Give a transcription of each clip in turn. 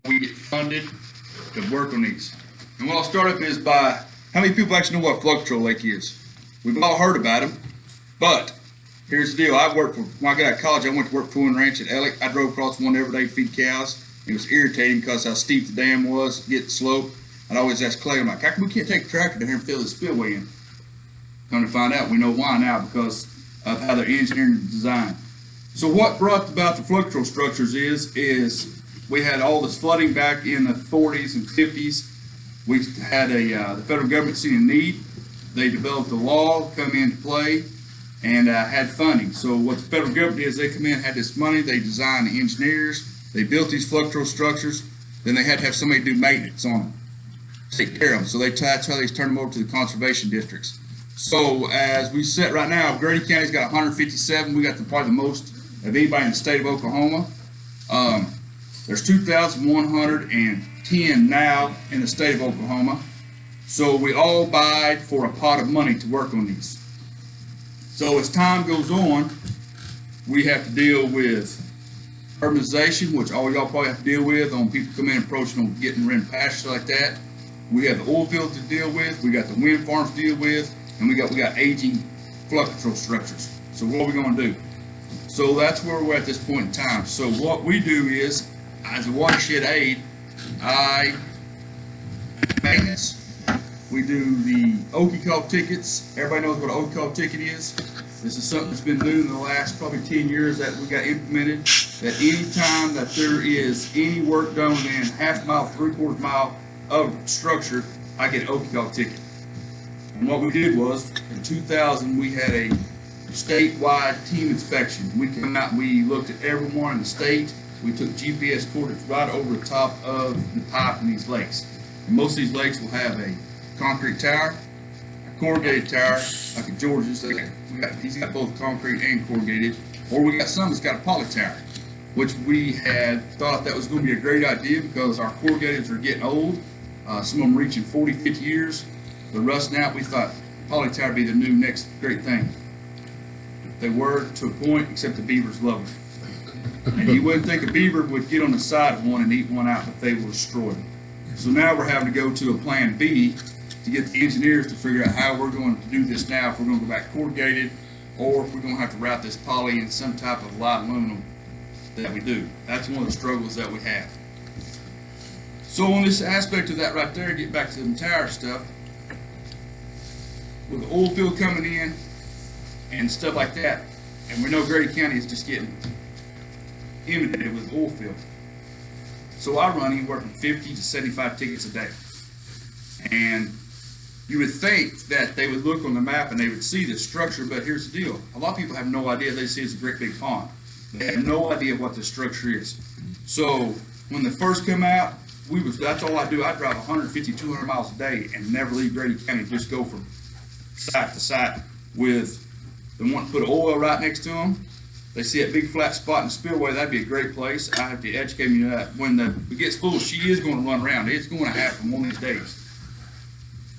we get funded to work on these. And what I'll start up is by how many people actually know what flood control lake is. We've all heard about them, but here's the deal. When I got out of college, I went to work for Fooling Ranch at Ellick. I drove across one every day to feed cows. It was irritating because how steep the dam was, get the slope. I'd always ask Clay, I'm like, how come we can't take a tractor down here and fill this spillway in? Come to find out, we know why now, because of how they're engineered and designed. So what brought about the flood control structures is we had all this flooding back in the 40s and 50s. We had the federal government seen a need. They developed a law, come into play, and had funding. So what the federal government did is they come in, had this money, they designed the engineers, they built these flood control structures, then they had to have somebody do maintenance on them, take care of them. So that's how they turned them over to the conservation districts. So as we sit right now, Grady County's got 157. We got probably the most of anybody in the state of Oklahoma. There's 2,110 now in the state of Oklahoma. So we all vied for a pot of money to work on these. So as time goes on, we have to deal with urbanization, which all y'all probably have to deal with on people coming in approaching on getting rid of pastures like that. We have the oil fields to deal with. We got the wind farms to deal with, and we got aging flood control structures. So what are we going to do? So that's where we're at this point in time. So what we do is, as a watershed aid, maintenance. We do the Okie call tickets. Everybody knows what an Okie call ticket is. This is something that's been new in the last probably 10 years that we got implemented. That any time that there is any work done within half mile, 3/4 mile of structure, I get an Okie call ticket. And what we did was, in 2000, we had a statewide team inspection. We came out and we looked at everyone in the state. We took GPS coordinates right over the top of the pipe in these lakes. And most of these lakes will have a concrete tower, a corrugated tower, like a George's. He's got both concrete and corrugated. Or we got some that's got a poly tower, which we had thought that was going to be a great idea because our corrugateds are getting old. Some of them reaching 40, 50 years. They're rusting out. We thought poly tower would be the new next great thing. They were to a point, except the beavers love them. And you wouldn't think a beaver would get on the side of one and eat one out, but they will destroy them. So now we're having to go to a plan B to get the engineers to figure out how we're going to do this now, if we're going to go back corrugated, or if we're going to have to wrap this poly in some type of light aluminum that we do. That's one of the struggles that we have. So on this aspect of that right there, get back to the entire stuff, with the oil field coming in and stuff like that, and we know Grady County is just getting inundated with oil field. So I run anywhere from 50 to 75 tickets a day. And you would think that they would look on the map and they would see the structure, but here's the deal. A lot of people have no idea. They see it's a great big pond. They have no idea what the structure is. So when they first come out, that's all I do. I drive 150, 200 miles a day and never leave Grady County, just go from site to site with the one to put oil right next to them. They see a big flat spot in the spillway, that'd be a great place. I have to educate you that when it gets full, she is going to run around. It's going to happen one of these days.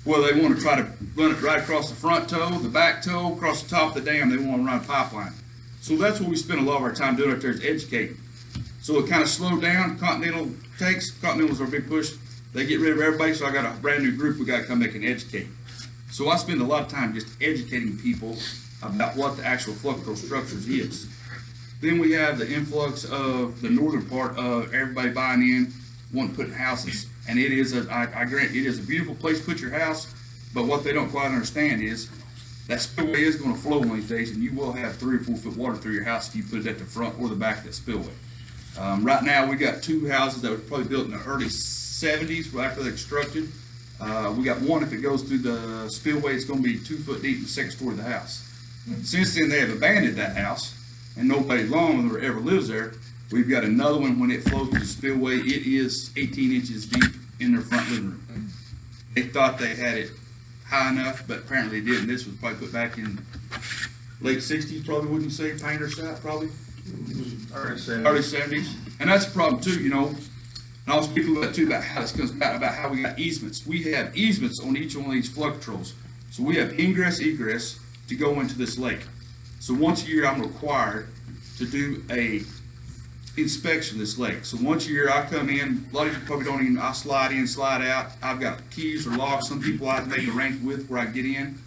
Well, they want to try to run it right across the front toe, the back toe, across the top of the dam. They want to run a pipeline. So that's what we spend a lot of our time doing out there, is educating. So it kind of slowed down. Continental tanks, Continental's our big push. They get rid of everybody, so I got a brand new group we got to come back and educate. So I spend a lot of time just educating people about what the actual flood control structures is. Then we have the influx of the northern part of everybody buying in, wanting to put in houses. And it is, I grant, it is a beautiful place to put your house, but what they don't quite understand is that spillway is going to flow one of these days, and you will have 3 or 4 foot water through your house if you put it at the front or the back of that spillway. Right now, we got 2 houses that were probably built in the early 70s after they constructed. We got one, if it goes through the spillway, it's going to be 2 foot deep in the second story of the house. Since then, they have abandoned that house, and nobody long ever lives there. We've got another one when it flows through the spillway. It is 18 inches deep in their front living room. They thought they had it high enough, but apparently they didn't. This was probably put back in late 60s, probably, wouldn't you say? Painter shop, probably? Early 70s. And that's a problem, too, you know. And I'll speak a little bit, too, about how this comes about how we got easements. We have easements on each one of these flood controls. So we have ingress, egress to go into this lake. So once a year, I'm required to do a inspection of this lake. So once a year I come in, a lot of you probably don't even, I slide in, slide out. I've got keys or locks. Some people I make arrangements with where I get in.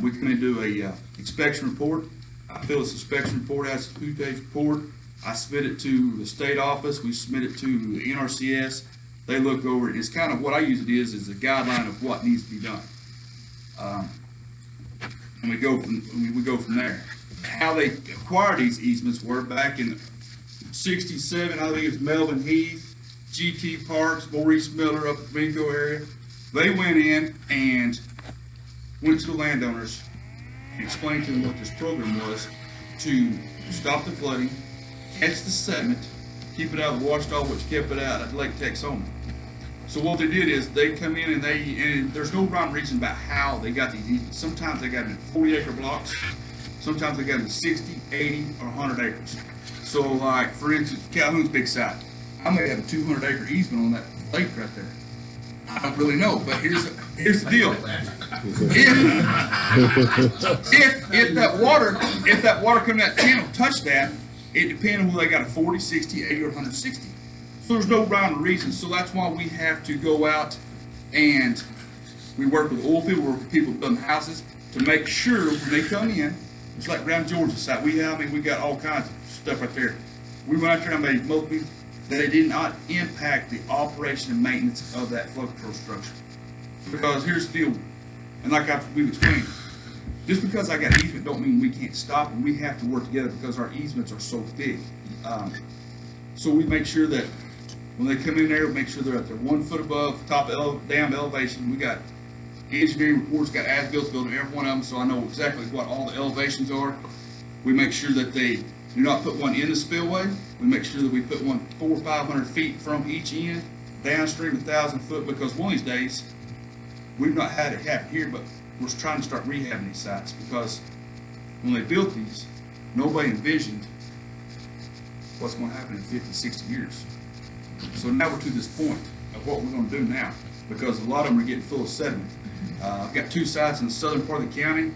We come in and do a inspection report. I fill this inspection report as a 2-page report. I submit it to the state office. We submit it to the NRCS. They look over it. It's kind of what I use it is a guideline of what needs to be done. And we go from there. How they acquired these easements were back in '67. I think it's Melvin Heath, GT Parks, Maurice Miller up at the Mingo area. They went in and went to the landowners and explained to them what this program was to stop the flooding, catch the sediment, keep it out of the washdog, which kept it out at Lake Texoma. So what they did is they come in and there's no rhyme or reason about how they got these easements. Sometimes they got them in 40-acre blocks. Sometimes they got them in 60, 80, or 100 acres. So like, for instance, Calhoun's big site. I may have a 200-acre easement on that lake right there. I don't really know, but here's the deal. If that water coming out the channel touched that, it depends on whether they got a 40, 60, 80, or 160. So there's no rhyme or reason. So that's why we have to go out and we work with oil field, we work with people building houses to make sure when they come in, it's like around Georgia's side. We got all kinds of stuff right there. We went out there and made multiple that it did not impact the operation and maintenance of that flood control structure. Because here's the deal, and like we've explained, just because I got easement don't mean we can't stop them. We have to work together because our easements are so big. So we make sure that when they come in there, we make sure they're at their 1 foot above dam elevation. We got engineering reports, got as-built building every one of them, so I know exactly what all the elevations are. We make sure that they do not put one in the spillway. We make sure that we put one 400 or 500 feet from each end, downstream 1,000 foot, because one of these days, we've not had it happen here, but we're trying to start rehabbing these sites because when they built these, nobody envisioned what's going to happen in 50, 60 years. So now we're to this point of what we're going to do now, because a lot of them are getting full of sediment. I've got 2 sites in the southern part of the county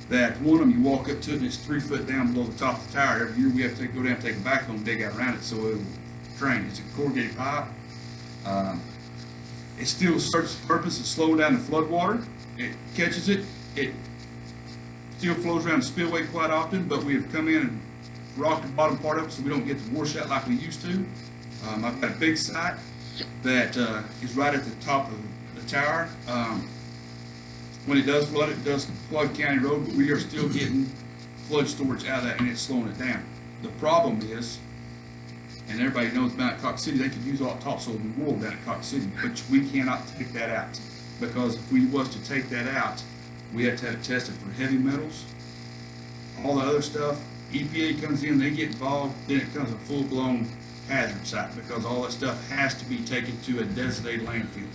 that one of them you walk up to it and it's 3 foot down below the top of the tower. Every year we have to go down and take a backhoe and dig out around it so it will drain. It's a corrugated pipe. It still serves its purpose of slowing down the flood water. It catches it. It still flows around the spillway quite often, but we have come in and rocked the bottom part of it so we don't get the washout like we used to. I've got a big site that is right at the top of the tower. When it does flood County Road, but we are still getting flood storage out of that and it's slowing it down. The problem is, and everybody knows about Cox City, they could use all the topsoil in the world down at Cox City, but we cannot take that out. Because if we was to take that out, we have to have it tested for heavy metals, all the other stuff. EPA comes in, they get involved, then it becomes a full-blown hazard site because all that stuff has to be taken to a designated landfill.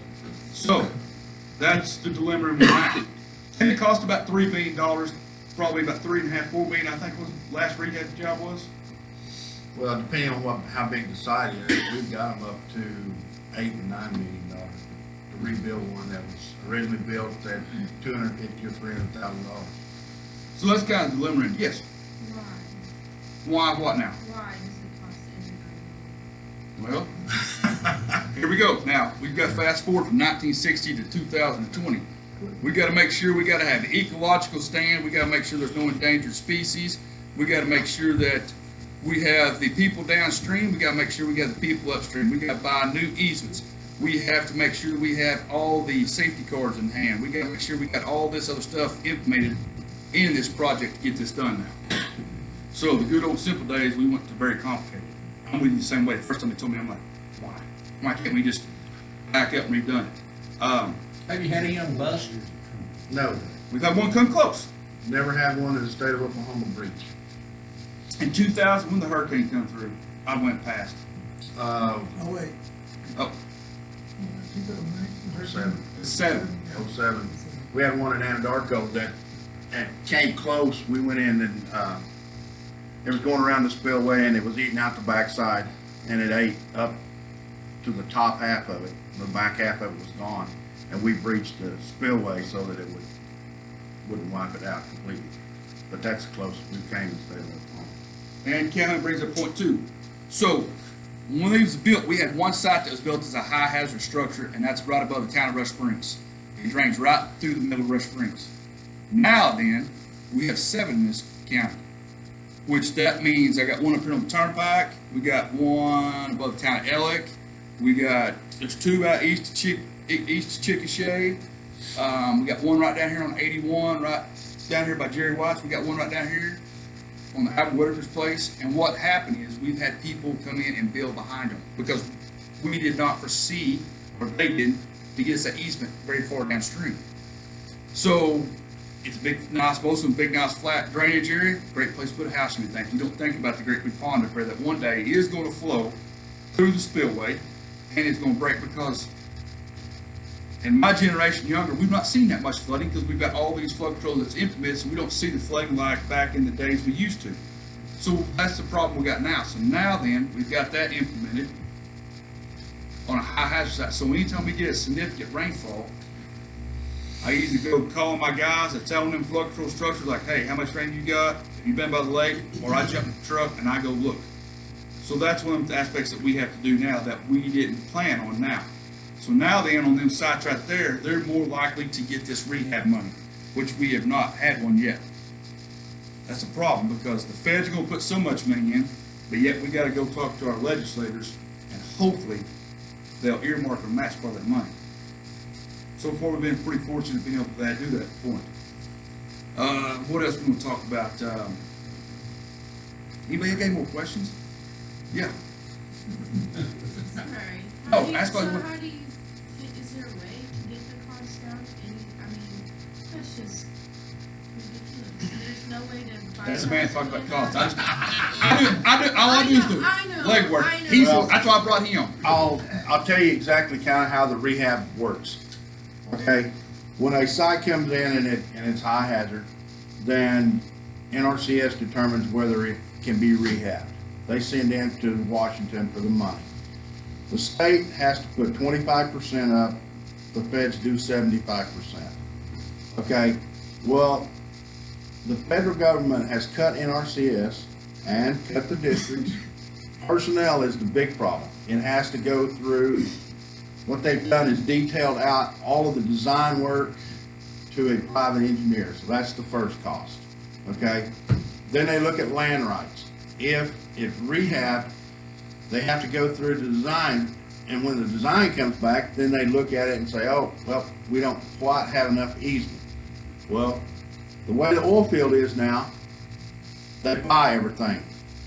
So, that's the dilemma in mind. And it cost about $3 million, probably about $3.5, $4 million, I think was the last rehab job was. Well, depending on how big the site is, we've got them up to $8 or $9 million to rebuild one that was originally built at $250,000 or $300,000. So that's kind of the dilemma. Yes. Why? Why? What now? Why does it cost $89 million? Well, here we go. Now we've got fast forward from 1960 to 2020. We got to make sure we got to have an ecological stand. We got to make sure there's no endangered species. We got to make sure that we have the people downstream. We got to make sure we got the people upstream. We got to buy new easements. We have to make sure that we have all the safety cards in hand. We got to make sure we got all this other stuff implemented in this project to get this done now. So the good old simple days, we went to very complicated. I'm with you the same way. The first time they told me, I'm like, why? Why can't we just back up and redone it? Have you had a young buster? No, We've had one come close. never had one in the state of Oklahoma breach. In 2000, when the hurricane come through, I went past. Oh, wait. Oh, 07. 7. 07. We had one in Anadarko that came close. We went in and it was going around the spillway and it was eating out the backside and it ate up to the top half of it. The back half of it was gone, and we breached the spillway so that it wouldn't wipe it out completely. But that's close. We came and stayed on the phone. And Kevin brings up point 2. So when it was built, we had one site that was built as a high hazard structure, and that's right above the town of Rush Springs. It drains right through the middle of Rush Springs. Now then, we have 7 in this county, which that means I got one up here on the turnpike, we got one above the town of Ellick, there's 2 out east of Chickasha, we got one right down here on 81, right down here by Jerry Watts, we got one right down here on the Albert Whitaker's place. And what happened is we've had people come in and build behind them because we did not foresee, or they didn't, to get us that easement very far downstream. So it's a big, nice, mostly big, nice, flat drainage area. Great place to put a house, you would think. You don't think about the great big pond up there that one day is going to flow through the spillway, and it's going to break because in my generation younger, we've not seen that much flooding because we've got all these flood controls that's implemented, so we don't see the flooding like back in the days we used to. So that's the problem we got now. So now then, we've got that implemented on a high hazard site. So anytime we get a significant rainfall, I either go call my guys and tell them flood control structures like, hey, how much rain you got? Have you been by the lake? Or I jump in the truck and I go look. So that's one of the aspects that we have to do now that we didn't plan on now. So now then on them sites right there, they're more likely to get this rehab money, which we have not had one yet. That's a problem because the feds are going to put so much money in, but yet we got to go talk to our legislators and hopefully they'll earmark or match part of that money. So far we've been pretty fortunate being able to do that point. What else we going to talk about? Anybody have any more questions? Yeah. Sorry. Oh, How do you, ask so about- how do you, is there a way to get the cost down? I mean, that's just ridiculous. There's no way to buy. That's a man talking about cost. cost. All I do is do I know, legwork. I know. That's why I brought him. I'll tell you exactly kind of how the rehab works. Okay, when a site comes in and it's high hazard, then NRCS determines whether it can be rehabbed. They send in to Washington for the money. The state has to put 25% up. The feds do 75%. Okay, well, the federal government has cut NRCS and cut the districts. Personnel is the big problem. It has to go through, what they've done is detailed out all of the design work to a private engineer. So that's the first cost, okay? Then they look at land rights. If it's rehabbed, they have to go through the design, and when the design comes back, then they look at it and say, oh, well, we don't quite have enough easement. Well, the way the oil field is now, they buy everything.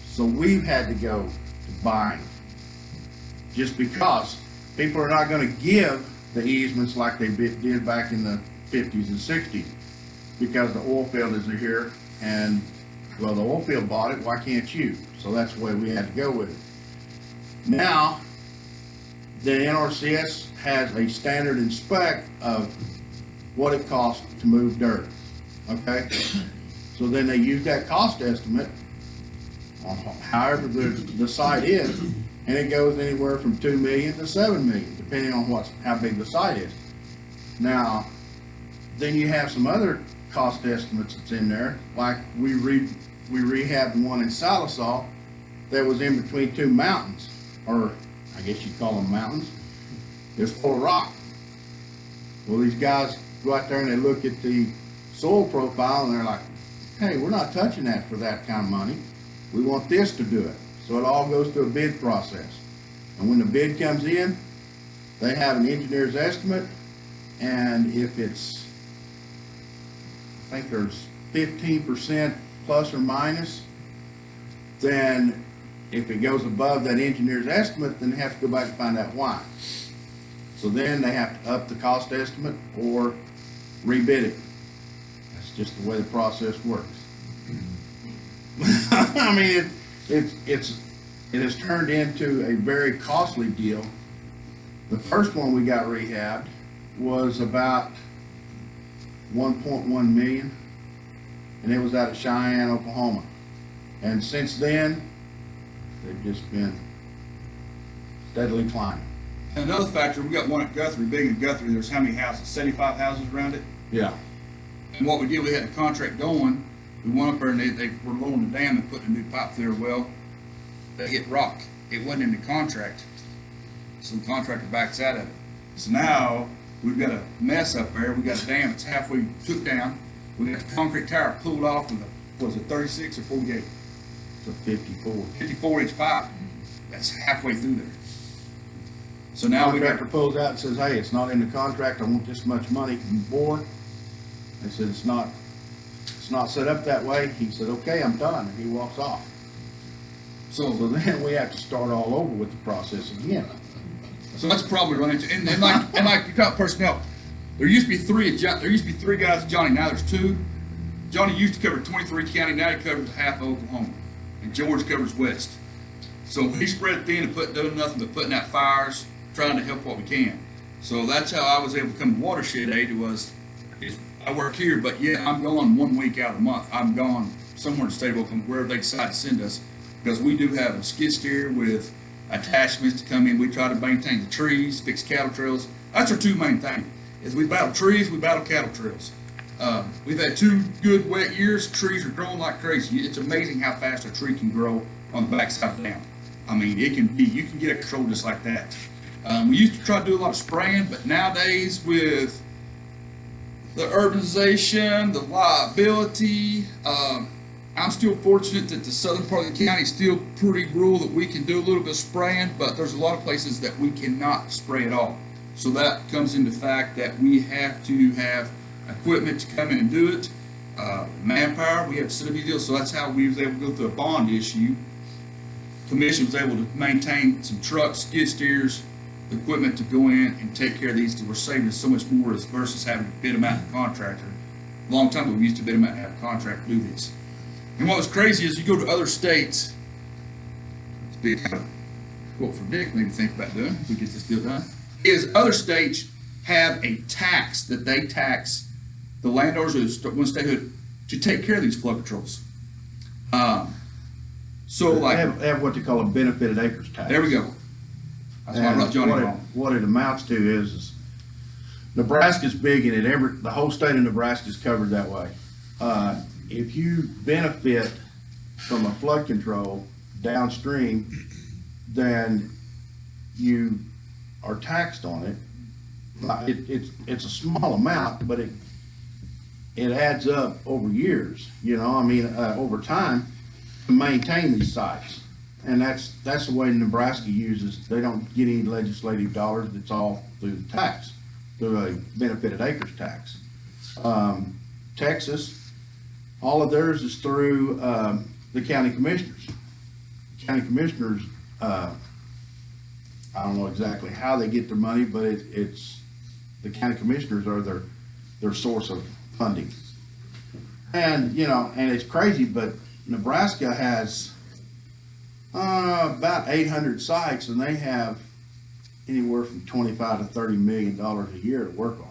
So we've had to go to buying, just because people are not going to give the easements like they did back in the 50s and 60s, because the oil field is here, and well, the oil field bought it, why can't you? So that's the way we had to go with it. Now, the NRCS has a standard and spec of what it costs to move dirt, okay? So then they use that cost estimate on however the site is, and it goes anywhere from 2 million to 7 million, depending on how big the site is. Now, then you have some other cost estimates that's in there, like we rehabbed the one in Salisal that was in between 2 mountains, or I guess you'd call them mountains. It's full of rock. Well, these guys go out there and they look at the soil profile and they're like, hey, we're not touching that for that kind of money. We want this to do it. So it all goes through a bid process. And when the bid comes in, they have an engineer's estimate, and if it's, I think there's 15% plus or minus, then if it goes above that engineer's estimate, then they have to go back and find out why. So then they have to up the cost estimate or rebid it. That's just the way the process works. I mean, it has turned into a very costly deal. The first one we got rehabbed was about 1.1 million, and it was out of Cheyenne, Oklahoma. And since then, they've just been steadily climbing. And another factor, we got one at Guthrie, big in Guthrie, there's how many houses? 75 houses around it? Yeah. And what we did, we had a contract going. We went up there and they were lowering the dam and putting a new pipe there. Well, they hit rock. it wasn't in the contract. Some contractor backs out of it. So now we've got a mess up there. We got a dam that's halfway took down. We got the concrete tower pulled off with a, was it 36 or 48? It's a 54. 54-inch pipe. That's halfway through there. So now we got, Contractor pulls out and says, hey, it's not in the contract, I want this much money for it. They said, it's not set up that way. He said, okay, I'm done, and he walks off. So then we have to start all over with the process again. so that's probably running into, and like you got personnel. There used to be three guys, Johnny, now there's two. Johnny used to cover 23 county, now he covers half of Oklahoma. And George covers west. So he spread thin and doing nothing but putting out fires, trying to help what we can. So that's how I was able to become a watershed aide. I work here, but yeah, I'm gone 1 week out of the month. I'm gone somewhere in the state of Oklahoma, wherever they decide to send us, because we do have a skid steer with attachments to come in. We try to maintain the trees, fix cattle trails. That's our two main things. Is we battle trees, we battle cattle trails. We've had 2 good wet years. Trees are growing like crazy. It's amazing how fast a tree can grow on the backside down. I mean, you can get it controlled just like that. We used to try to do a lot of spraying, but nowadays with the urbanization, the liability, I'm still fortunate that the southern part of the county is still pretty rural, that we can do a little bit of spraying, but there's a lot of places that we cannot spray at all. So that comes into fact that we have to have equipment to come in and do it, manpower, we have to set up these deals. So that's how we was able to go through a bond issue. Commission was able to maintain some trucks, skid steers, equipment to go in and take care of these. We're saving so much more versus having to bid them out to a contractor. A long time ago, we used to bid them out and have a contractor do this. And what was crazy is you go to other states, it's a big quote for Dick, maybe think about doing if we get this deal done, is other states have a tax that they tax the landowners of one statehood to take care of these flood controls. So like They have what they call a benefited acres tax. there we go. That's why I brought Johnny along. What it amounts to is Nebraska's big in it. The whole state of Nebraska is covered that way. If you benefit from a flood control downstream, then you are taxed on it. It's a small amount, but it adds up over years. You know, I mean, over time to maintain these sites. And that's the way Nebraska uses. They don't get any legislative dollars. It's all through the tax, through a benefited acres tax. Texas, all of theirs is through the county commissioners. County commissioners, I don't know exactly how they get their money, but it's the county commissioners are their source of funding. And you know, and it's crazy, but Nebraska has about 800 sites, and they have anywhere from $25 to $30 million a year to work on.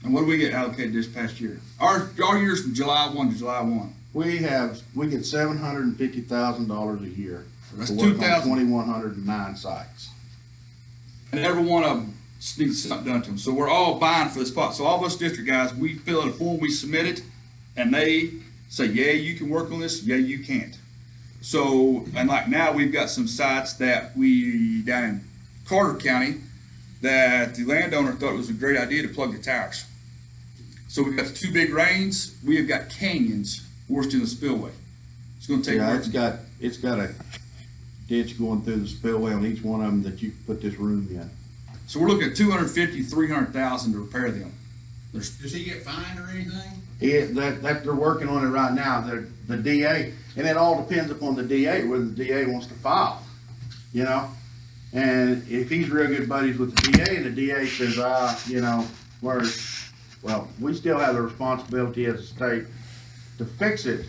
And what do we get allocated this past year? Our year's from July 1 to July 1. We get $750,000 a year. That's to work on 2,000. 2,109 sites. And every one of them needs something done to them. So we're all buying for the spot. So all of us district guys, we fill out a form, we submit it, and they say, yeah, you can work on this, yeah, you can't. So, and like now we've got some sites that we, down in Carter County, that the landowner thought it was a great idea to plug the towers. So we've got the 2 big rains, we have got canyons worse than the spillway. It's gonna take work. It's got a ditch going through the spillway on each one of them that you can put this room in. So we're looking at $250,000, $300,000 to repair them. Does he get fined or anything? That they're working on it right now. The DA, and it all depends upon the DA, whether the DA wants to file, you know. And if he's real good buddies with the DA, and the DA says, you know, well, we still have the responsibility as a state to fix it,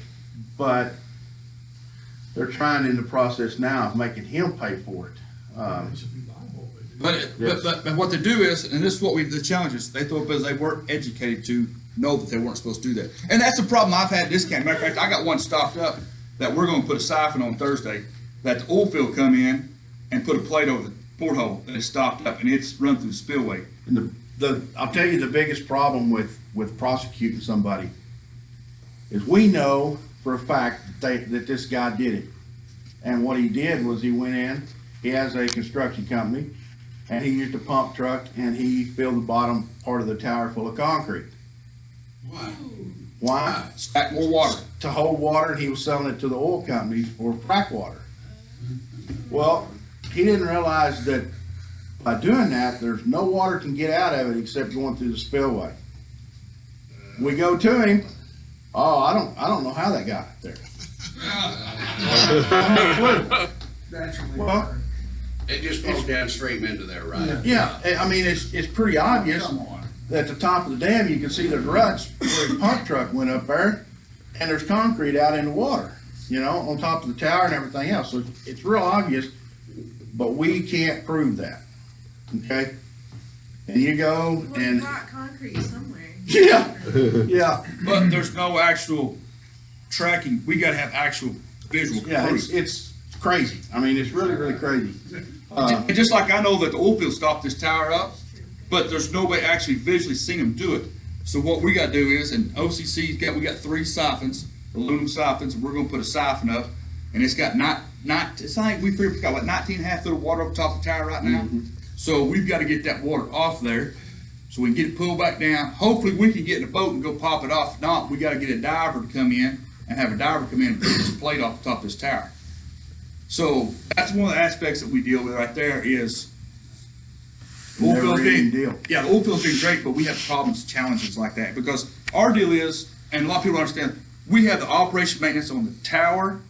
but they're trying in the process now of making him pay for it. But what they do is, and this is what the challenge is, they throw up as they weren't educated to know that they weren't supposed to do that. And that's the problem I've had this camp. Matter of fact, I got one stocked up that we're going to put a siphon on Thursday, that the oil field come in and put a plate over the porthole that is stocked up, and it's run through the spillway. And I'll tell you the biggest problem with prosecuting somebody is we know for a fact that this guy did it. And what he did was he went in, he has a construction company, and he used a pump truck and he filled the bottom part of the tower full of concrete. Why? Why? Stack more water. To hold water, and he was selling it to the oil companies for frack water. Well, he didn't realize that by doing that, there's no water can get out of it except going through the spillway. We go to him. Oh, I don't know how that got there. Well, It just flows downstream into there, right? yeah, I mean, it's pretty obvious. Come on. At the top of the dam, you can see the ruts where the pump truck went up there, and there's concrete out in the water, on top of the tower and everything else. So it's real obvious, but we can't prove that. Okay? And you go Well, you and brought concrete somewhere. yeah. But there's no actual tracking. We gotta have actual visual Yeah, proof. it's crazy. I mean, it's really, really crazy. And just like I know that the oil field stopped this tower up, but there's nobody actually visually seen them do it. So what we gotta do is, and OCC's we got 3 siphons, aluminum siphons, and we're gonna put a siphon up, and it's got it's like we figured it's got like 19.5 foot of water up top of the tower right now. So we've gotta get that water off there, so we can get it pulled back down. Hopefully we can get in a boat and go pop it off. If not, we gotta get a diver to come in and have a diver come in and put this plate off the top of this tower. So that's one of the aspects that we deal with right there is oil Never field's ending being, deal. yeah, the oil field's been great, but we have problems, challenges like that because our deal is, and a lot of people don't understand, we have the operation maintenance on the tower,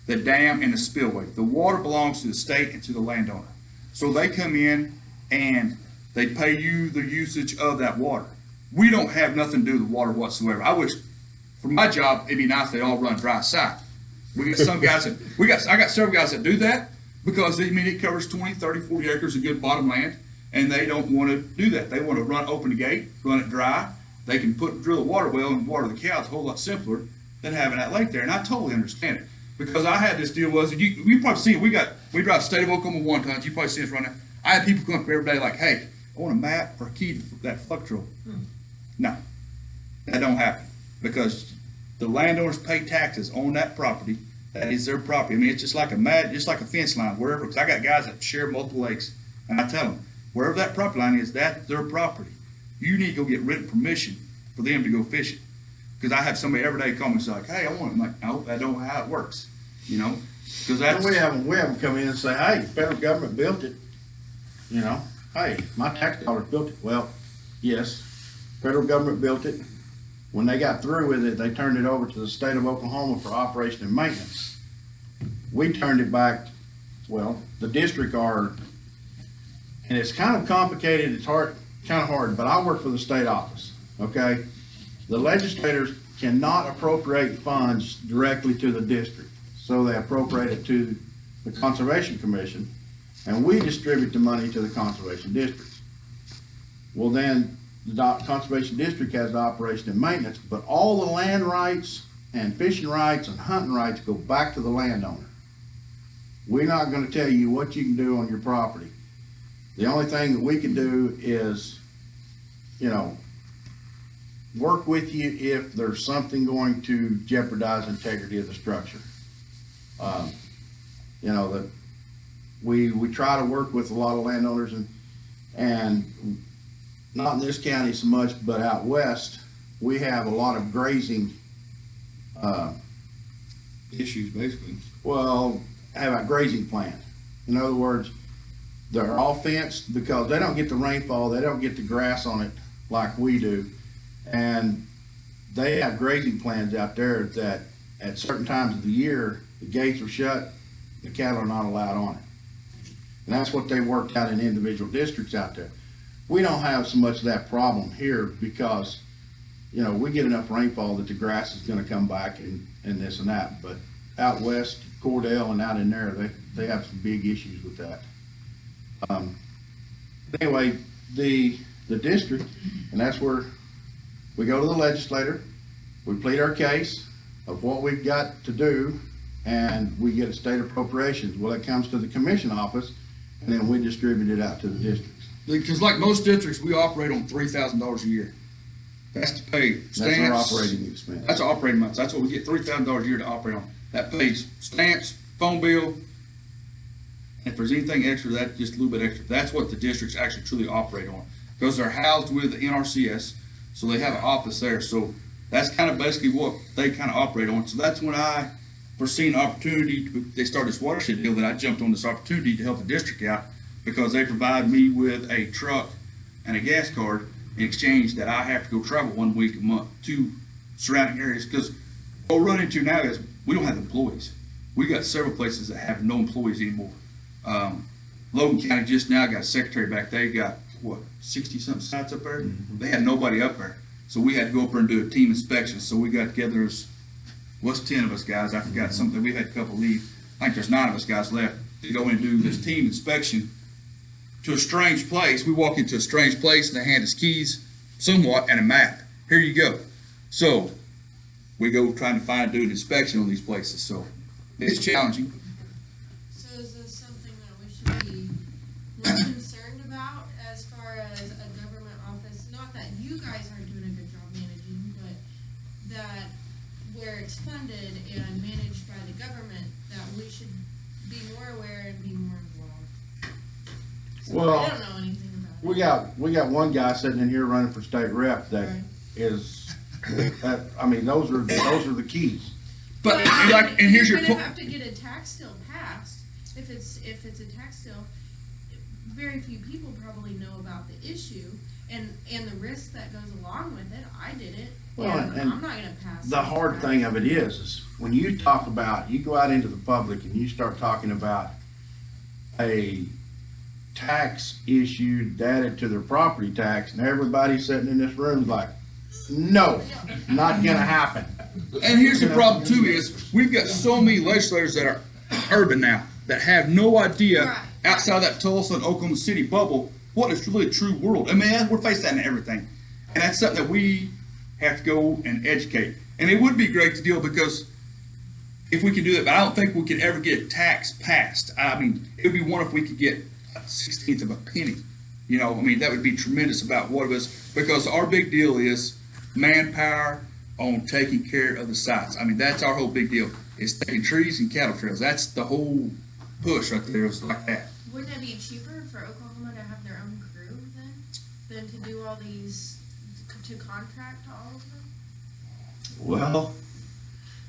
the dam, and the spillway. The water belongs to the state and to the landowner. So they come in and they pay you the usage of that water. We don't have nothing to do with the water whatsoever. I wish, for my job, it'd be nice if they all run dry south. We got some guys that, I got several guys that do that because, it covers 20, 30, 40 acres of good bottom land, and they don't want to do that. They want to open the gate, run it dry. They can drill a water well and water the cows a whole lot simpler than having that lake there, and I totally understand it. Because I had this deal you probably see it, we drive state of Oklahoma 1 ton, you probably see us running. I had people come up every day like, hey, I want a map or a key to that flood control. No, that don't happen because the landowners pay taxes on that property. That is their property. I mean, it's just like a fence line, wherever, because I got guys that share multiple lakes, and I tell them, wherever that property line is, that's their property. You need to go get written permission for them to go fishing. Because I have somebody every day call me and say, like, hey, I want it. I'm like, no, that don't how it works. Because that's. We have them come in and say, hey, the federal government built it. Hey, my tax dollars built it. Well, yes, federal government built it. When they got through with it, they turned it over to the state of Oklahoma for operation and maintenance. We turned it back, the district and it's kind of complicated, it's kind of hard, but I work for the state office, okay? The legislators cannot appropriate funds directly to the district, so they appropriate it to the Conservation Commission, and we distribute the money to the conservation districts. Well, then the Conservation District has the operation and maintenance, but all the land rights and fishing rights and hunting rights go back to the landowner. We're not going to tell you what you can do on your property. The only thing that we can do is, work with you if there's something going to jeopardize integrity of the structure. That we try to work with a lot of landowners and not in this county so much, but out west, we have a lot of grazing Issues, basically. Have a grazing plan. In other words, they're all fenced because they don't get the rainfall, they don't get the grass on it like we do. And they have grazing plans out there that at certain times of the year, the gates are shut, the cattle are not allowed on it. And that's what they worked out in individual districts out there. We don't have so much of that problem here because, we get enough rainfall that the grass is going to come back and this and that. But out west, Cordell and out in there, they have some big issues with that. Anyway, the district, and that's where we go to the legislator, we plead our case of what we've got to do, and we get a state appropriations. Well, it comes to the commission office, and then we distribute it out to the districts. Because like most districts, we operate on $3,000 a year. That's to pay stamps. That's our operating expense. That's our operating months. That's what we get, $3,000 a year to operate on. That pays stamps, phone bill, If there's anything extra, that just a little bit extra. That's what the districts actually truly operate on, because they're housed with the NRCS, so they have an office there. So that's kind of basically what they kind of operate on. So that's when I foreseen opportunity. They started this watershed deal, that I jumped on this opportunity to help the district out, because they provide me with a truck and a gas card in exchange that I have to go travel 1 week a month to surrounding areas. Because what we're running into now is we don't have employees. We got several places that have no employees anymore. Logan County just now got a secretary back. They got, what, 60-something sites up there? They had nobody up there. So we had to go up there and do a team inspection. So we got together as, what's 10 of us guys? I forgot something. We had a couple leave. I think there's 9 of us guys left to go and do this team inspection to a strange place. We walk into a strange place and they hand us keys, somewhat, and a map. Here you go. So we go trying to do an inspection on these places. So it's challenging. So is this something that we should be more concerned about as far as a government office? Not that you guys aren't doing a good job managing, but that where it's funded and managed by the government, that we should be more aware and be more involved. So Well, I don't know anything about it. we got one guy sitting in here running for state rep that Right. is, I mean, those are the keys. But and here's your You're point. gonna have to get a tax bill passed. If it's a tax bill, very few people probably know about the issue and the risk that goes along with it. I did it, Well, and and I'm not gonna pass. The hard thing of it is when you talk about, you go out into the public and you start talking about a tax issue added to their property tax, and everybody sitting in this room is like, no, not gonna happen. And here's the problem too, is we've got so many legislators that are urban now that have no idea Right. outside that Tulsa and Oklahoma City bubble what is really a true world. I mean, we're facing that in everything, and that's something that we have to go and educate. And it would be great to deal, because if we can do that, but I don't think we could ever get tax passed. I mean, it would be wonderful if we could get a 1/16th of a penny. You know, I mean, that would be tremendous about what it is, because our big deal is manpower on taking care of the sites. I mean, that's our whole big deal, is taking trees and cattle trails. That's the whole push right there, is like that. Wouldn't it be cheaper for Oklahoma to have their own crew than to do all these, to contract all of them? Well,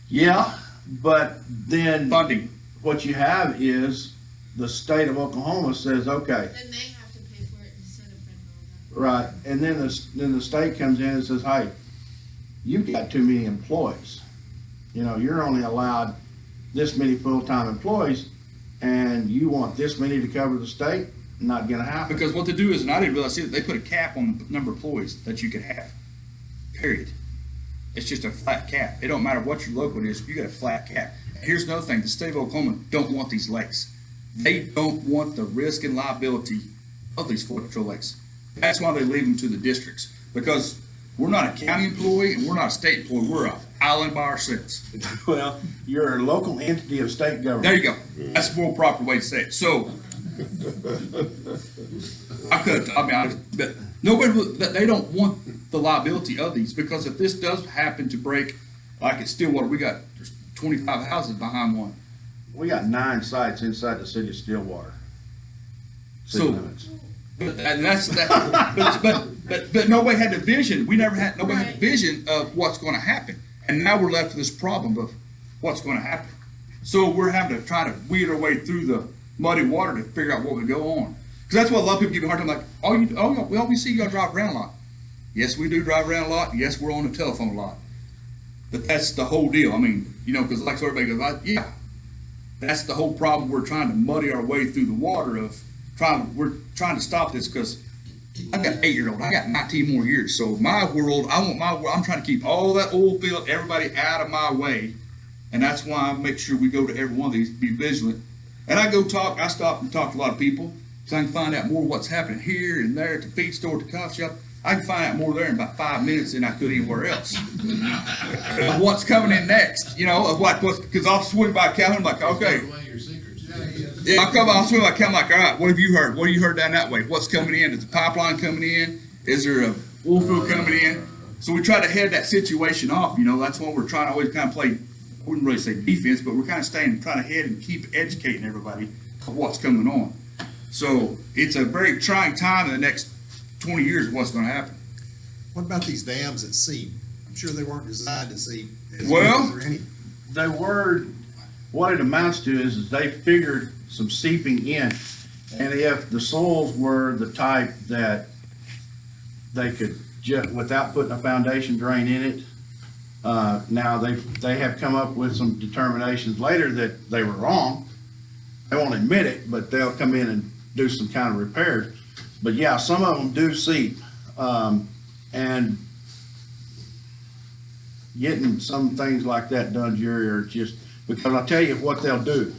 yeah, but then Funding. what you have is the state of Oklahoma says, okay, Then they have to pay for it instead of federal government. right, and then the state comes in and says, hey, you've got too many employees. You know, you're only allowed this many full-time employees, and you want this many to cover the state? Not gonna happen. Because what they do is, and I didn't realize it, they put a cap on the number of employees that you could have. Period. It's just a flat cap. It don't matter what your local is, you got a flat cap. Here's another thing, the state of Oklahoma don't want these lakes. They don't want the risk and liability of these Flood Control lakes. That's why they leave them to the districts, because we're not a county employee and we're not a state employee, we're an island by ourselves. Well, you're a local entity of state government. There you go. That's the more proper way to say it. So, I could, I'll be honest, but they don't want the liability of these, because if this does happen to break, like at Stillwater, there's 25 houses behind one. We got 9 sites inside the city of Stillwater. City So- limits. And that's that. But nobody had the vision. Nobody had the vision of what's going to happen, and now we're left with this problem of what's going to happen. So we're having to try to weed our way through the muddy water to figure out what would go on. Because that's what a lot of people give me a hard time. Like, we see y'all drive around a lot. Yes, we do drive around a lot. Yes, we're on the telephone a lot. But that's the whole deal. I mean, you know, because like so everybody goes, yeah, that's the whole problem. We're trying to muddy our way through the water of we're trying to stop this, because I got an 8-year-old. I got 19 more years. So my world, I'm trying to keep all that oil field, everybody out of my way. And that's why I make sure we go to every one of these, be vigilant. And I stop and talk to a lot of people, so I can find out more what's happening here and there at the feed store, at the coffee shop. I can find out more there in about 5 minutes than I could anywhere else. Of what's coming in next, you know, of because I'll swing by a cow and I'm like, okay. Give away your secrets. Yeah, I'll swing by a cow, I'm like, all right, what have you heard? What have you heard down that way? What's coming in? Is the pipeline coming in? Is there a oil field coming in? So we try to head that situation off, you know, that's why we're trying to always kind of play, I wouldn't really say defense, but we're kind of trying to head and keep educating everybody of what's coming on. So it's a very trying time in the next 20 years of what's gonna happen. What about these dams at sea? I'm sure they weren't designed to sea. Well- Is there any? They were, what it amounts to is they figured some seeping in. And if the soils were the type that they could just, without putting a foundation drain in it, now they have come up with some determinations later that they were wrong. They won't admit it, but they'll come in and do some kind of repairs. But yeah, some of them do seep, and getting some things like that done, Jerry, are just, because I'll tell you what they'll do.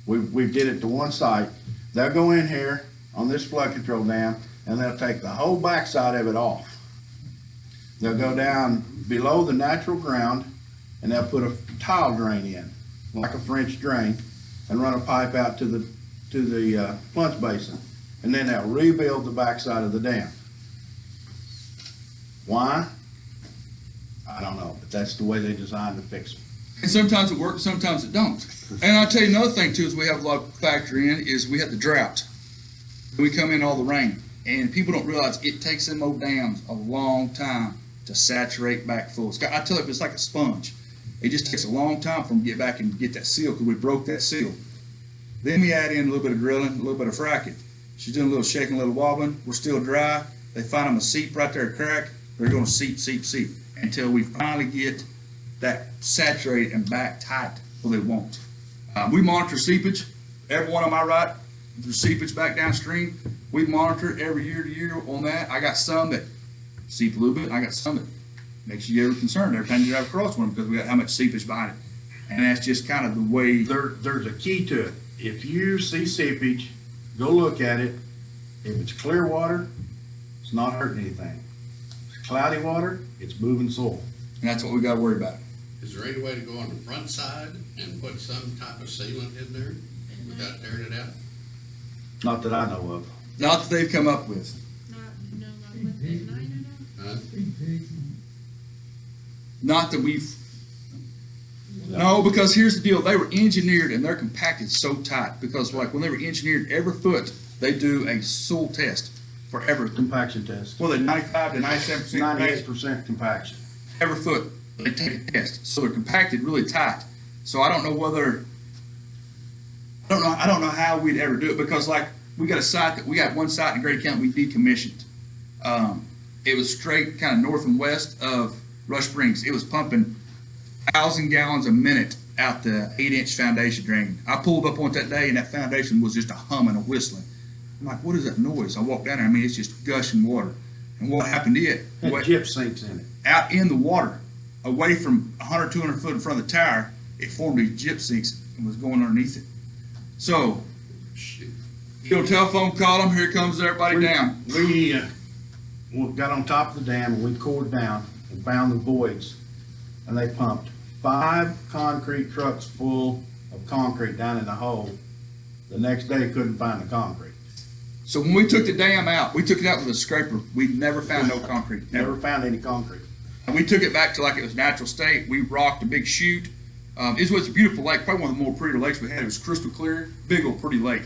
We did it to one site. They'll go in here on this flood control dam and they'll take the whole backside of it off. They'll go down below the natural ground and they'll put a tile drain in, like a French drain, and run a pipe out to the plunge basin. And then they'll rebuild the backside of the dam. Why? I don't know, but that's the way they designed to fix them. And sometimes it works, sometimes it don't. And I'll tell you another thing too, is we have a lot of factor in, is we have the drought. We come in all the rain, and people don't realize it takes them old dams a long time to saturate back full. I tell you, it's like a sponge. It just takes a long time for them to get back and get that seal, because we broke that seal. Then we add in a little bit of drilling, a little bit of fracking. She's doing a little shaking, a little wobbling. We're still dry. They find them a seep right there, a crack. They're going to seep, seep, seep until we finally get that saturated and back tight, or they won't. We monitor seepage. Every one of my right, the seepage back downstream, we monitor it every year to year on that. I got some that seep a little bit. I got some that makes you ever concerned every time you drive across one, because we got how much seepage behind it. And that's just kind of the way. There's a key to it. If you see seepage, go look at it. If it's clear water, it's not hurting anything. If it's cloudy water, it's moving soil. And that's what we got to worry about. Is there any way to go on the front side and put some type of sealant in there without tearing it out? Not that I know of. Not that they've come up with. Not with it, I know. Huh? Not that we've. No, because here's the deal. They were engineered and they're compacted so tight, because like when they were engineered, every foot they do a soil test for every. Compaction test. Well, they're 95 to 97%. 98% compaction. Every foot they take a test, so they're compacted really tight. So I don't know whether. I don't know how we'd ever do it, because like we got one site in Grady County we decommissioned. It was straight kind of north and west of Rush Springs. It was pumping 1,000 gallons a minute out the 8-inch foundation drain. I pulled up on it that day and that foundation was just a humming, a whistling. I'm like, what is that noise? I walked down there. I mean, it's just gushing water. And what happened to it? Had gyp sinks in it. Out in the water, away from 100, 200 foot in front of the tower, it formed these gyp sinks and was going underneath it. So, Shoot. you know, telephone call them, here comes everybody down. We got on top of the dam and we cored down and found the voids, and they pumped 5 concrete trucks full of concrete down in the hole. The next day couldn't find the concrete. So when we took the dam out, we took it out with a scraper. We never found no concrete. Never found any concrete. And we took it back to like it was natural state. We rocked a big chute. It was a beautiful lake, probably one of the more prettier lakes we had. It was crystal clear, big old pretty lake.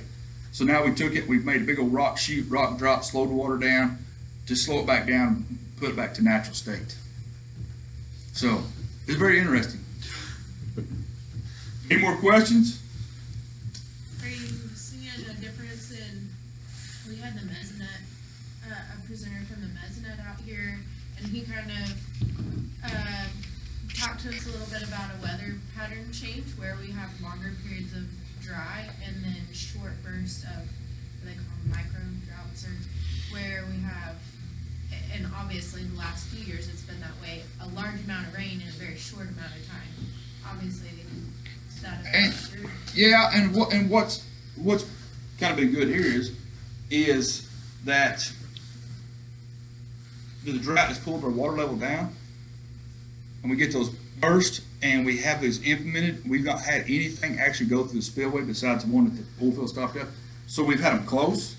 So now we took it, we've made a big old rock chute, rock drop, slowed the water down, just slow it back down, put it back to natural state. So it's very interesting. Any more questions? Are you seeing a difference in, we had the Mesonet, a presenter from the Mesonet out here, and he kind of, talked to us a little bit about a weather pattern change where we have longer periods of dry and then short bursts of, what they call them, micro droughts, or where we have, and obviously the last few years it's been that way, a large amount of rain in a very short amount of time. Obviously, that affects your. Yeah, and what's kind of been good here is that the drought has pulled our water level down, and we get those bursts, and we have those implemented. We've not had anything actually go through the spillway besides the one that the oil field stopped up. So we've had them close,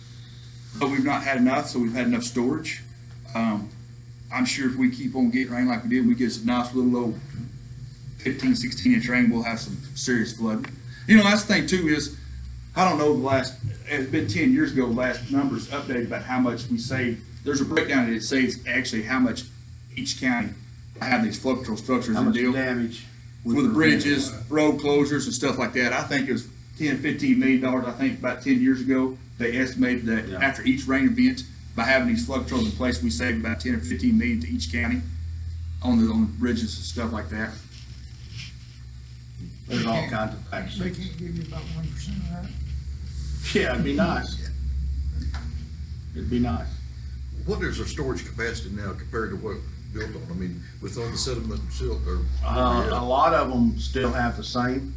but we've not had enough, so we've had enough storage. I'm sure if we keep on getting rain like we did, we get some nice little old 15, 16-inch rain, we'll have some serious flooding. You know, that's the thing too is I don't know the last, it's been 10 years ago, last numbers updated about how much we saved. There's a breakdown that it saves actually how much each county have these flood control structures How and much deal. damage? we For the prevented. bridges, road closures and stuff like that. I think it was $10-15 million, I think about 10 years ago. They estimated that Yeah. after each rain event, by having these flood controls in place, we saved about 10 or 15 million to each county on the bridges and stuff like that. There's all kinds of factors. They can't give you about 1% of that. Yeah, it'd be nice. It'd be nice. What is our storage capacity now compared to what built on? I mean, with all the sediment and silt or? A lot of them still have the same,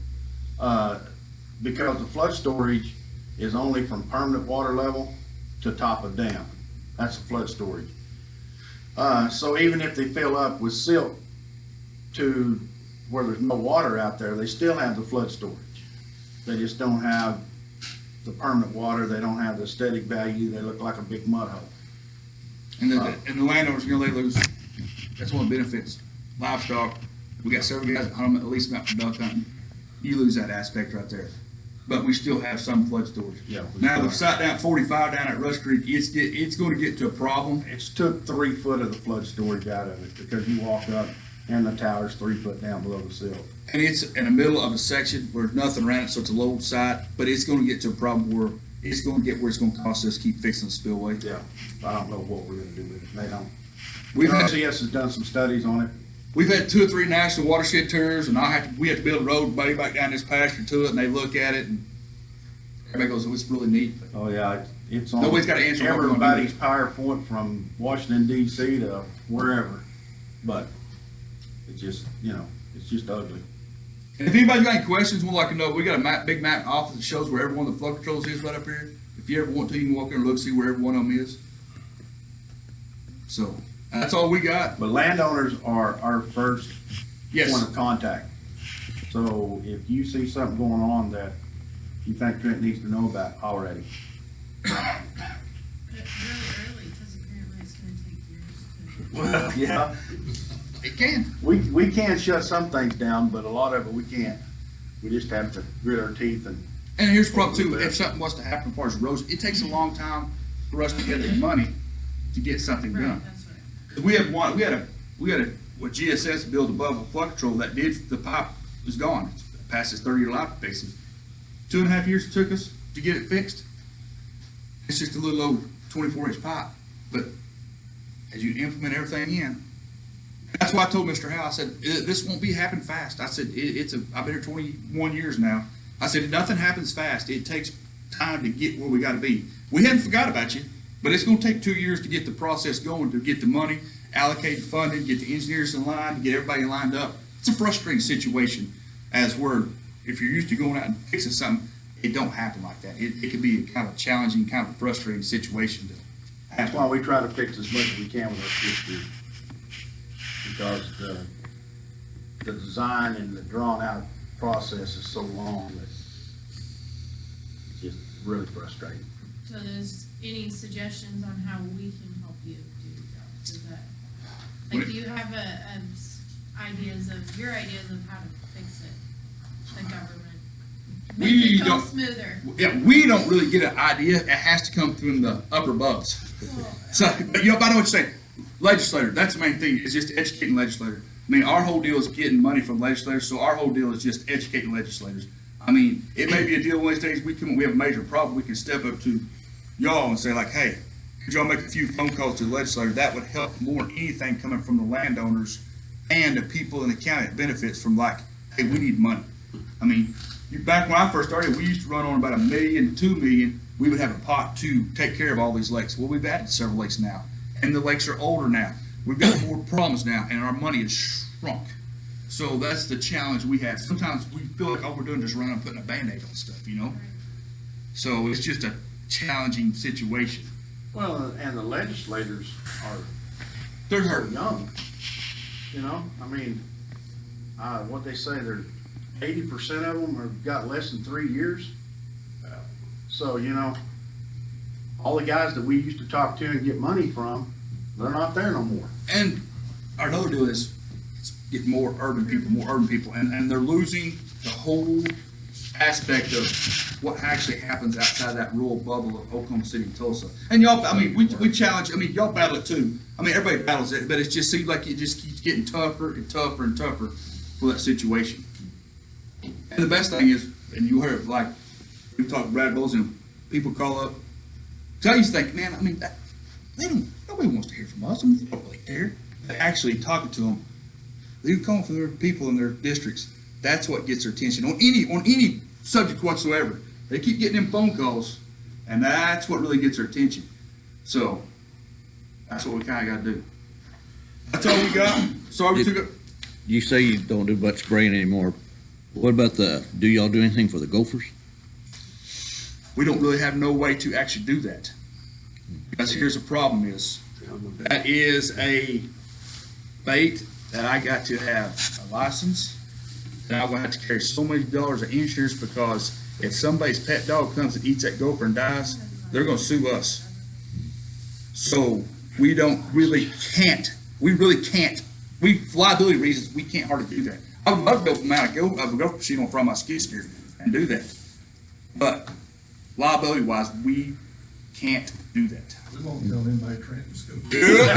because the flood storage is only from permanent water level to top of dam. That's the flood storage. So even if they fill up with silt to where there's no water out there, they still have the flood storage. They just don't have the permanent water, they don't have the aesthetic value, they look like a big mud hole. And the landowners, they lose. That's one of the benefits. Livestock, we got several guys that hunt at least about duck hunting. You lose that aspect right there. But we still have some flood storage. Yeah, we Now, still the have. site down at 45 down at Rush Creek, it's going to get to a problem. It's took 3 foot of the flood storage out of it, because you walk up and the tower's 3 foot down below the sill. And it's in the middle of a section where there's nothing around it, so it's a low site, but it's gonna get to a problem where it's gonna get where it's gonna cost us to keep fixing the spillway. Yeah, I don't know what we're gonna do with it. They don't. We've had, RCS has done some studies on it. we've had 2 or 3 national watershed tours, and we have to build a road way back down this pasture to it, and they look at it, and everybody goes, oh, it's really neat. Oh, yeah, it's on. Nobody's got to answer what we're gonna do. Everybody's PowerPoint from Washington DC to wherever, but it's just, it's just ugly. And if anybody's got any questions, we'd like to know, we got a big map in the office that shows where every one of the flood controls is right up here. If you ever want to, you can walk in and look, see where every one of them is. So, that's all we got. But landowners are our first Yes. point of contact. So if you see something going on that you think Trent needs to know about already, But really early, because apparently it's gonna take years to. well, yeah, It can. we can shut some things down, but a lot of it we can't. We just have to grit our teeth and. And here's the problem too, Over there. if something was to happen as far as roads, it takes a long time for us to get the money to get something Right, done. that's what. 'Cause we had what GSS built above a flood control that the pipe was gone, it's past its 30-year life basically. 2.5 years it took us to get it fixed. It's just a little old 24-inch pipe, but as you implement everything in, that's why I told Mr. Howe, I said, this won't be happening fast. I said, I've been here 21 years now. I said, nothing happens fast. It takes time to get where we gotta be. We hadn't forgot about you, but it's gonna take 2 years to get the process going, to get the money, allocate the funding, get the engineers in line, get everybody lined up. It's a frustrating situation as if you're used to going out and fixing something, it don't happen like that. It could be a kind of challenging, kind of frustrating situation to That's happen. why we try to fix as much as we can with our skid steer. Because the design and the drawn out process is so long that it's just really frustrating. So there's any suggestions on how we can help you do that? Is that, like, do you have your ideas of how to fix it, the government? Make We it go don't- smoother. Yeah, we don't really get an idea. It has to come from the upper bubs. Well, So, but I know what you're saying. Legislator, that's the main thing, is just educating legislators. I mean, our whole deal is getting money from legislators, so our whole deal is just educating legislators. I mean, it may be a deal one of these days, we have a major problem, we can step up to y'all and say like, hey, could y'all make a few phone calls to the legislator? That would help more than anything coming from the landowners and the people in the county that benefits from like, hey, we need money. I mean, back when I first started, we used to run on about $1 million, $2 million. We would have a pot to take care of all these lakes. Well, we've added several lakes now, and the lakes are older now. We've got more problems now, and our money is shrunk. So that's the challenge we have. Sometimes we feel like all we're doing is just running and putting a Band-Aid on stuff, you know? So it's just a challenging situation. Well, and the legislators are They're so hurting. young, I mean, what they say, they're 80% of them have got less than 3 years. So, all the guys that we used to talk to and get money from, they're not there no more. And our other deal is get more urban people, and they're losing the whole aspect of what actually happens outside that rural bubble of Oklahoma City, Tulsa. And y'all, I mean, we challenge, I mean, y'all battle it too. I mean, everybody battles it, but it just seems like it just keeps getting tougher and tougher and tougher for that situation. And the best thing is, and you heard, like, we talk to Brad Bowles and people call up. So I used to think, man, I mean, nobody wants to hear from us. I mean, they don't really care. But actually talking to them, they're calling for their people in their districts. That's what gets their attention on any subject whatsoever. They keep getting them phone calls, and that's what really gets their attention. So that's what we kind of got to do. That's all we got. Sorry we took it. You say you don't do much spraying anymore. What about do y'all do anything for the gophers? We don't really have no way to actually do that. Because here's the problem is, that is a bait that I got to have a license. Then I'm gonna have to carry so many dollars of insurance, because if somebody's pet dog comes and eats that gopher and dies, they're gonna sue us. So we really can't, for liability reasons, we can't hardly do that. I would love to go mount a gopher machine on front of my skid steer and do that. But liability wise, we can't do that. We won't tell anybody Trent to go.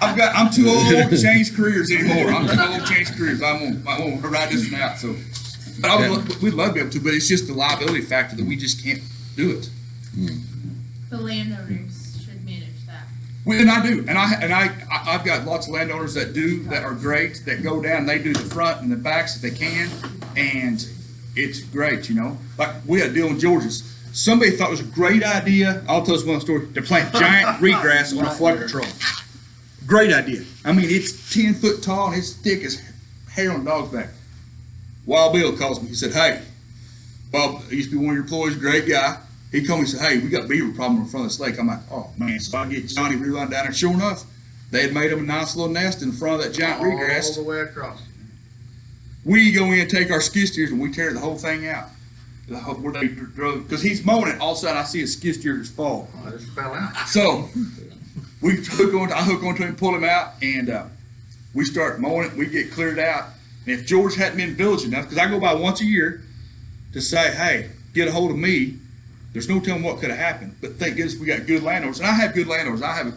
I'm too old to change careers anymore. I'm too old to change careers. I won't ride this one out. So, but we'd love to be able to, but it's just the liability factor that we just can't do it. The landowners should manage that. And I do, and I've got lots of landowners that do, that are great, that go down, they do the front and the backs if they can, and it's great, you know. Like, we had a deal in Georgia's. Somebody thought it was a great idea, I'll tell us one story, to plant giant wheatgrass on a flood control. Great idea. I mean, it's 10 foot tall and it's thick as hair on a dog's back. Wild Bill calls me, he said, hey, Bob, he used to be one of your employees, great guy. He called me and said, hey, we got a beaver problem in front of this lake. I'm like, oh man. So I get Johnny rerun down there. Sure enough, they had made him a nice little nest in front of that giant wheatgrass. All the way across. We go in, take our skid steers, and we tear the whole thing out. Where they drove, because he's mowing it, all of a sudden I see a skid steer just fall. Oh, I just fell out. So I hook onto him, pull him out, and we start mowing it. We get cleared out. And if George hadn't been vigilant enough, because I go by once a year to say, hey, get a hold of me. There's no telling what could have happened. But thank goodness we got good landowners. And I have good landowners. I got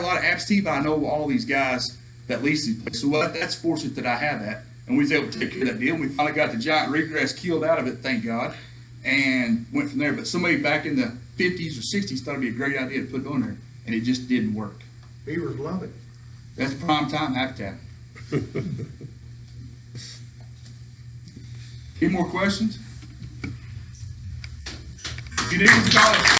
a lot of absentee, but I know all these guys that lease these places. So that's fortunate that I have that. And we was able to take care of that deal. And we finally got the giant wheatgrass killed out of it, thank God, and went from there. But somebody back in the 50s or 60s thought it'd be a great idea to put it on there, and it just didn't work. Beavers love it. That's prime time habitat. Any more questions? If you need to call us.